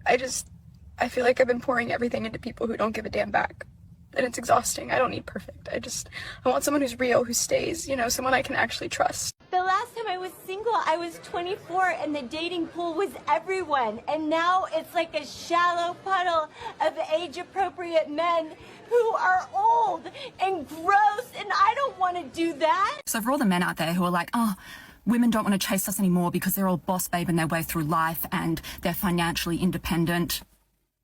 I feel like I've been pouring everything into people who don't give a damn back. And it's exhausting. I don't need perfect. I want someone who's real, who stays, someone I can actually trust. The last time I was single, I was 24 and the dating pool was everyone. And now it's like a shallow puddle of age-appropriate men who are old and gross, and I don't want to do that. So for all the men out there who are like, oh, women don't want to chase us anymore because they're all boss babing their way through life and they're financially independent.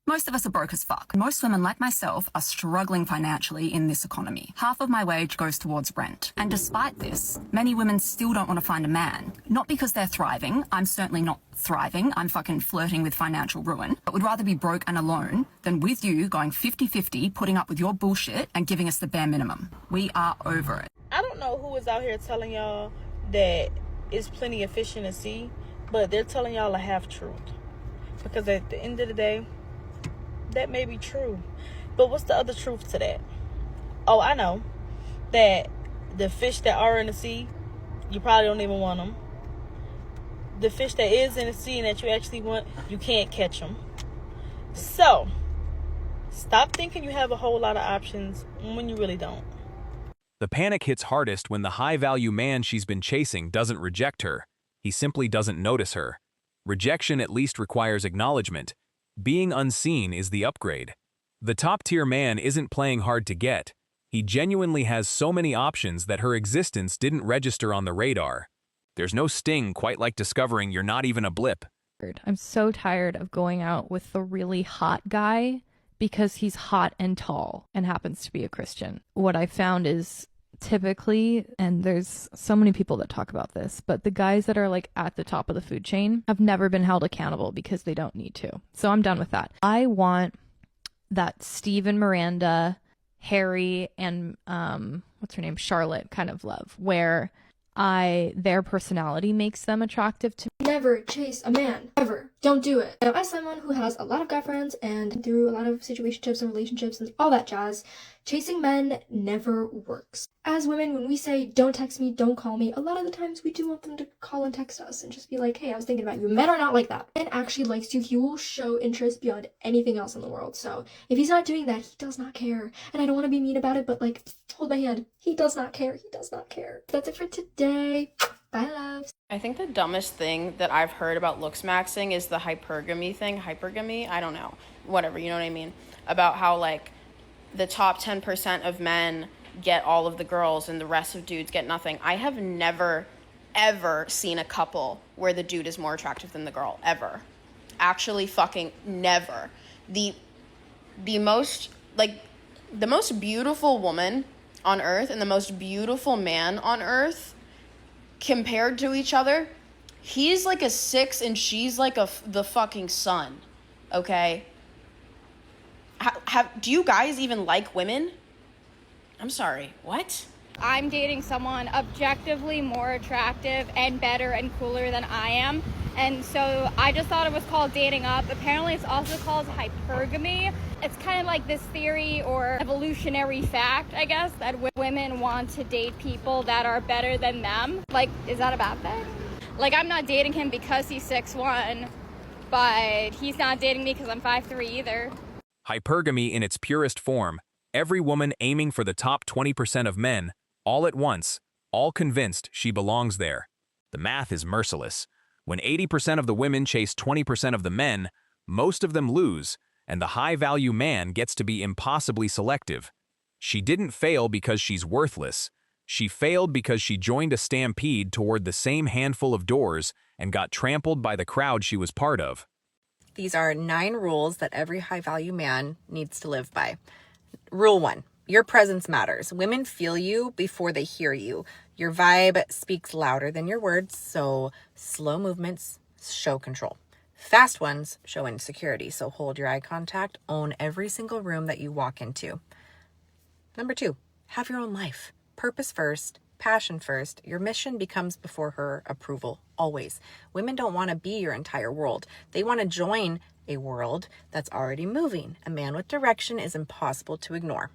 Most of us are broke as fuck. Most women like myself are struggling financially in this economy. Half of my wage goes towards rent. And despite this, many women still don't want to find a man. Not because they're thriving. I'm certainly not thriving. I'm fucking flirting with financial ruin. But would rather be broke and alone than with you going 50-50, putting up with your bullshit and giving us the bare minimum. We are over it. I don't know who is out here telling y'all that it's plenty of fish in the sea, but they're telling y'all a half-truth. Because at the end of the day, that may be true, but what's the other truth to that? Oh, I know that the fish that are in the sea, you probably don't even want them. The fish that is in the sea and that you actually want, you can't catch them. So stop thinking you have a whole lot of options when you really don't. The panic hits hardest when the high-value man she's been chasing doesn't reject her. He simply doesn't notice her. Rejection at least requires acknowledgement. Being unseen is the upgrade. The top-tier man isn't playing hard to get. He genuinely has so many options that her existence didn't register on the radar. There's no sting quite like discovering you're not even a blip. I'm so tired of going out with the really hot guy because he's hot and tall and happens to be a Christian. What I found is typically, and there's so many people that talk about this, but the guys that are like at the top of the food chain have never been held accountable because they don't need to. So I'm done with that. I want that Steve and Miranda, Harry, and what's her name, Charlotte kind of love, where their personality makes them attractive to me. Never chase a man, ever. Don't do it. Now, as someone who has a lot of guy friends and through a lot of situationships and relationships and all that jazz, chasing men never works. As women, when we say, don't text me, don't call me, a lot of the times we do want them to call and text us and just be like, hey, I was thinking about you. Men are not like that. Men actually likes you. He will show interest beyond anything else in the world. So if he's not doing that, he does not care. And I don't want to be mean about it, but like, hold my hand. He does not care. He does not care. That's it for today. Bye, loves. I think the dumbest thing that I've heard about looks maxing is the hypergamy thing. Hypergamy? I don't know. Whatever, you know what I mean? About how, like, the top 10% of men get all of the girls and the rest of dudes get nothing. I have never, ever seen a couple where the dude is more attractive than the girl. Ever. Actually fucking never. The most beautiful woman on earth and the most beautiful man on earth compared to each other, he's like a 6 and she's like the fucking sun, okay? Do you guys even like women? I'm sorry, what? I'm dating someone objectively more attractive and better and cooler than I am. And so I just thought it was called dating up. Apparently it's also called hypergamy. It's kind of like this theory or evolutionary fact, I guess, that women want to date people that are better than them. Like, is that a bad thing? Like, I'm not dating him because he's 6'1", but he's not dating me because I'm 5'3" either. Hypergamy in its purest form. Every woman aiming for the top 20% of men, all at once, all convinced she belongs there. The math is merciless. When 80% of the women chase 20% of the men, most of them lose, and the high-value man gets to be impossibly selective. She didn't fail because she's worthless. She failed because she joined a stampede toward the same handful of doors and got trampled by the crowd she was part of. These are 9 rules that every high-value man needs to live by. Rule 1. Your presence matters. Women feel you before they hear you. Your vibe speaks louder than your words, so slow movements show control. Fast ones show insecurity, so hold your eye contact, own every single room that you walk into. Number 2, have your own life. Purpose first, passion first. Your mission becomes before her approval, always. Women don't want to be your entire world. They want to join a world that's already moving. A man with direction is impossible to ignore.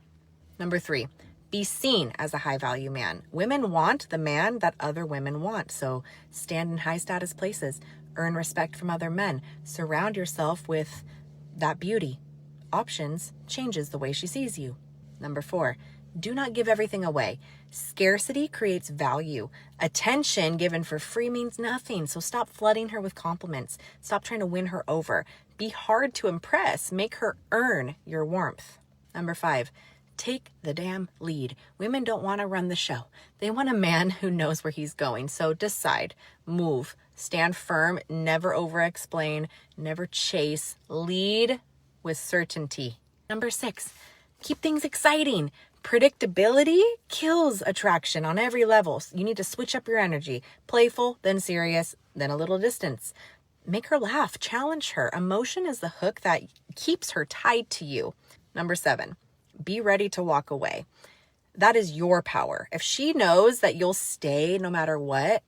Number 3, be seen as a high-value man. Women want the man that other women want, so stand in high-status places. Earn respect from other men. Surround yourself with that beauty. Options changes the way she sees you. Number 4, do not give everything away. Scarcity creates value. Attention given for free means nothing, so stop flooding her with compliments. Stop trying to win her over. Be hard to impress. Make her earn your warmth. Number 5, take the damn lead. Women don't want to run the show. They want a man who knows where he's going. So decide, move, stand firm, never over-explain, never chase. Lead with certainty. Number 6, keep things exciting. Predictability kills attraction on every level. You need to switch up your energy. Playful, then serious, then a little distance. Make her laugh, challenge her. Emotion is the hook that keeps her tied to you. Number 7, be ready to walk away. That is your power. If she knows that you'll stay no matter what,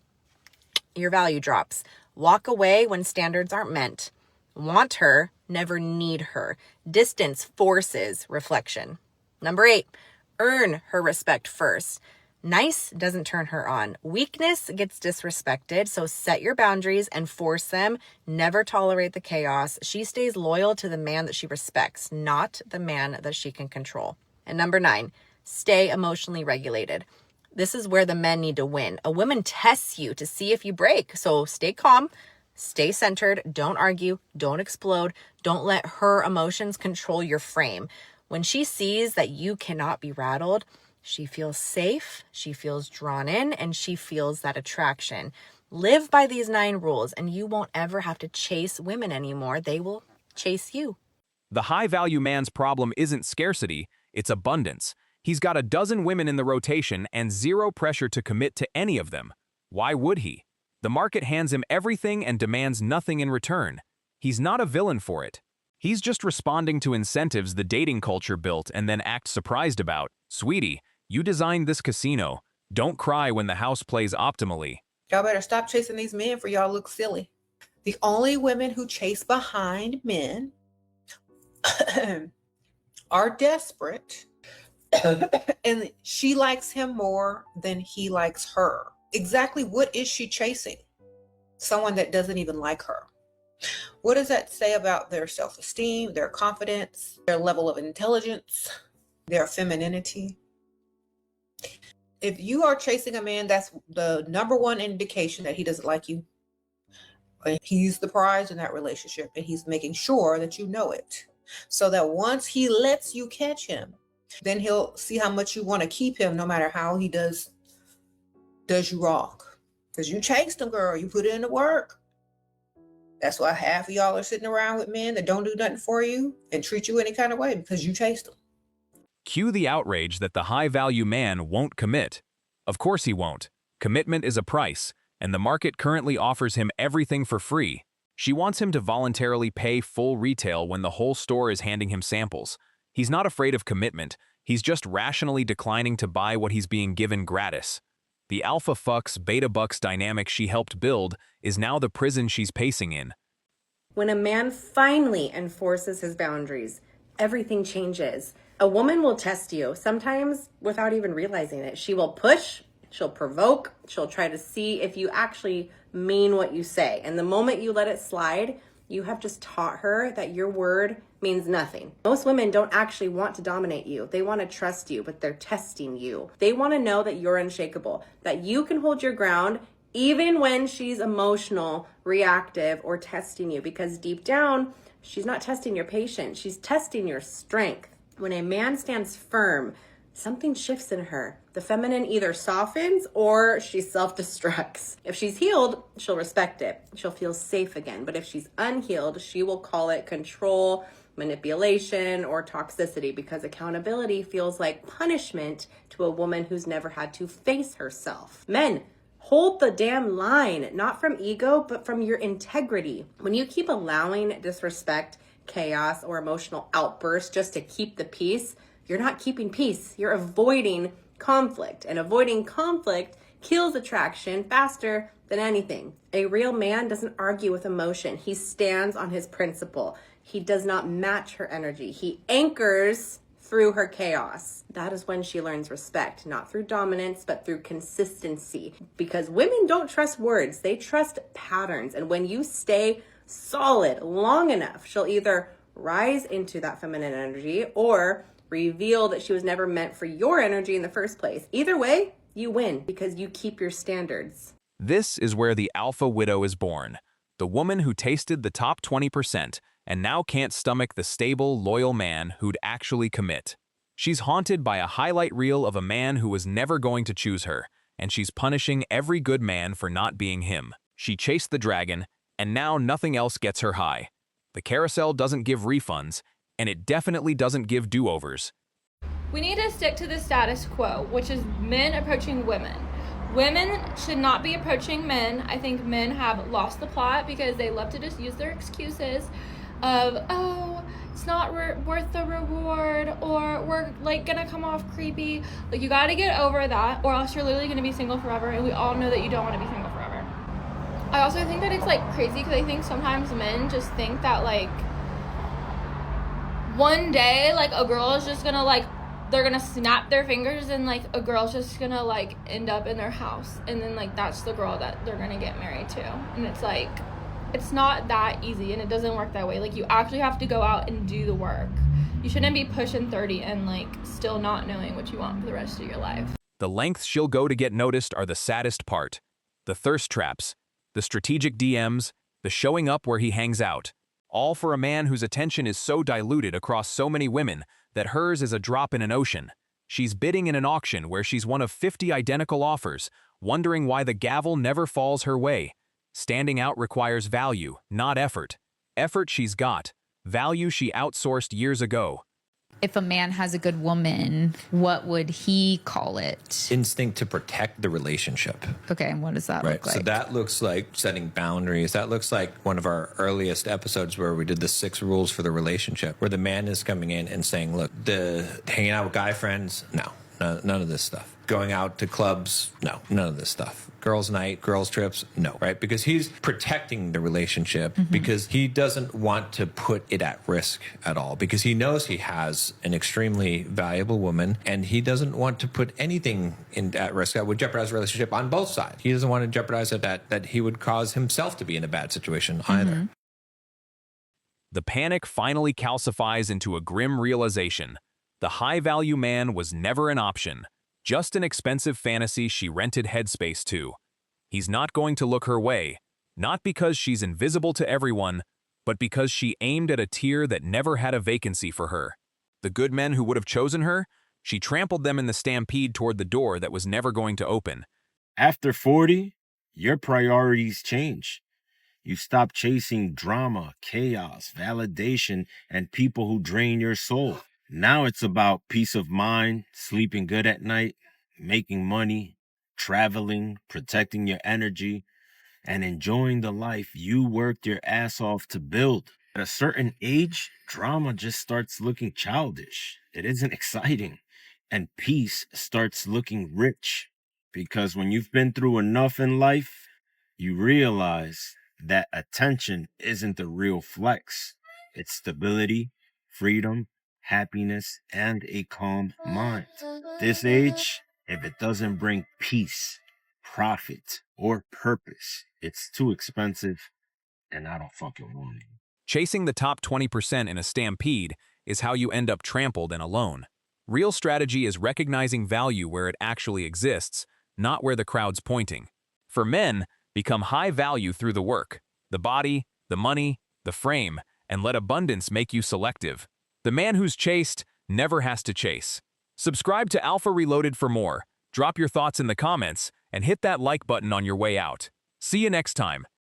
your value drops. Walk away when standards aren't met. Want her, never need her. Distance forces reflection. Number 8, earn her respect first. Nice doesn't turn her on. Weakness gets disrespected, so set your boundaries and force them. Never tolerate the chaos. She stays loyal to the man that she respects, not the man that she can control. And number 9, stay emotionally regulated. This is where the men need to win. A woman tests you to see if you break, so stay calm, stay centered, don't argue, don't explode, don't let her emotions control your frame. When she sees that you cannot be rattled, she feels safe, she feels drawn in, and she feels that attraction. Live by these 9 rules, and you won't ever have to chase women anymore. They will chase you. The high-value man's problem isn't scarcity, it's abundance. He's got a dozen women in the rotation and zero pressure to commit to any of them. Why would he? The market hands him everything and demands nothing in return. He's not a villain for it. He's just responding to incentives the dating culture built and then act surprised about. Sweetie, you designed this casino. Don't cry when the house plays optimally. Y'all better stop chasing these men for y'all look silly. The only women who chase behind men are desperate and she likes him more than he likes her. Exactly what is she chasing? Someone that doesn't even like her. What does that say about their self-esteem, their confidence, their level of intelligence, their femininity? If you are chasing a man, that's the number one indication that he doesn't like you. He's the prize in that relationship, and he's making sure that you know it. So that once he lets you catch him, then he'll see how much you want to keep him, no matter how he does you wrong. Because you chased him, girl. You put in the work. That's why half of y'all are sitting around with men that don't do nothing for you and treat you any kind of way, because you chased them. Cue the outrage that the high-value man won't commit. Of course he won't. Commitment is a price, and the market currently offers him everything for free. She wants him to voluntarily pay full retail when the whole store is handing him samples. He's not afraid of commitment. He's just rationally declining to buy what he's being given gratis. The alpha fucks, beta bucks dynamic she helped build is now the prison she's pacing in. When a man finally enforces his boundaries, everything changes. A woman will test you, sometimes without even realizing it. She will push, she'll provoke, she'll try to see if you actually mean what you say. And the moment you let it slide, you have just taught her that your word means nothing. Most women don't actually want to dominate you. They want to trust you, but they're testing you. They want to know that you're unshakable, that you can hold your ground even when she's emotional, reactive, or testing you, because deep down, she's not testing your patience. She's testing your strength. When a man stands firm, something shifts in her. The feminine either softens or she self-destructs. If she's healed, she'll respect it. She'll feel safe again. But if she's unhealed, she will call it control, manipulation, or toxicity, because accountability feels like punishment to a woman who's never had to face herself. Men, hold the damn line, not from ego, but from your integrity. When you keep allowing disrespect, chaos, or emotional outbursts just to keep the peace, you're not keeping peace. You're avoiding conflict, and avoiding conflict kills attraction faster than anything. A real man doesn't argue with emotion. He stands on his principle. He does not match her energy. He anchors through her chaos. That is when she learns respect, not through dominance, but through consistency. Because women don't trust words, they trust patterns. And when you stay solid long enough, she'll either rise into that feminine energy or reveal that she was never meant for your energy in the first place. Either way, you win because you keep your standards. This is where the alpha widow is born, the woman who tasted the top 20% and now can't stomach the stable, loyal man who'd actually commit. She's haunted by a highlight reel of a man who was never going to choose her, and she's punishing every good man for not being him. She chased the dragon, and now nothing else gets her high. The carousel doesn't give refunds, and it definitely doesn't give do-overs. We need to stick to the status quo, which is men approaching women. Women should not be approaching men. I think men have lost the plot because they love to just use their excuses of, oh, it's not worth the reward, or we're like gonna come off creepy. Like, you gotta get over that, or else you're literally gonna be single forever, and we all know that you don't want to be single forever. I also think that it's like crazy because I think sometimes men just think that like one day like a girl is just gonna like, they're gonna snap their fingers and like a girl's just gonna like end up in their house, and then like that's the girl that they're gonna get married to. And it's like, it's not that easy, and it doesn't work that way. Like, you actually have to go out and do the work. You shouldn't be pushing 30 and like still not knowing what you want for the rest of your life. The lengths she'll go to get noticed are the saddest part. The thirst traps, the strategic DMs, the showing up where he hangs out. All for a man whose attention is so diluted across so many women that hers is a drop in an ocean. She's bidding in an auction where she's one of 50 identical offers, wondering why the gavel never falls her way. Standing out requires value, not effort. Effort she's got. Value she outsourced years ago. If a man has a good woman, what would he call it? Instinct to protect the relationship. Okay, and what does that look like? So that looks like setting boundaries. That looks like one of our earliest episodes where we did the 6 rules for the relationship, where the man is coming in and saying, look, the hanging out with guy friends, no, none of this stuff. Going out to clubs, no, none of this stuff. Girls' night, girls' trips, no, right? Because he's protecting the relationship, because he doesn't want to put it at risk at all, because he knows he has an extremely valuable woman, and he doesn't want to put anything at risk that would jeopardize the relationship on both sides. He doesn't want to jeopardize it that he would cause himself to be in a bad situation either. The panic finally calcifies into a grim realization. The high-value man was never an option. Just an expensive fantasy she rented headspace to. He's not going to look her way, not because she's invisible to everyone, but because she aimed at a tier that never had a vacancy for her. The good men who would have chosen her, she trampled them in the stampede toward the door that was never going to open. After 40, your priorities change. You stop chasing drama, chaos, validation, and people who drain your soul. Now it's about peace of mind, sleeping good at night, making money, traveling, protecting your energy, and enjoying the life you worked your ass off to build. At a certain age, drama just starts looking childish. It isn't exciting. And peace starts looking rich. Because when you've been through enough in life, you realize that attention isn't the real flex. It's stability, freedom, happiness, and a calm mind. This age, if it doesn't bring peace, profit, or purpose, it's too expensive, and I don't fucking want it. Chasing the top 20% in a stampede is how you end up trampled and alone. Real strategy is recognizing value where it actually exists, not where the crowd's pointing. For men, become high value through the work, the body, the money, the frame, and let abundance make you selective. The man who's chased never has to chase. Subscribe to Alpha Reloaded for more. Drop your thoughts in the comments and hit that like button on your way out. See you next time.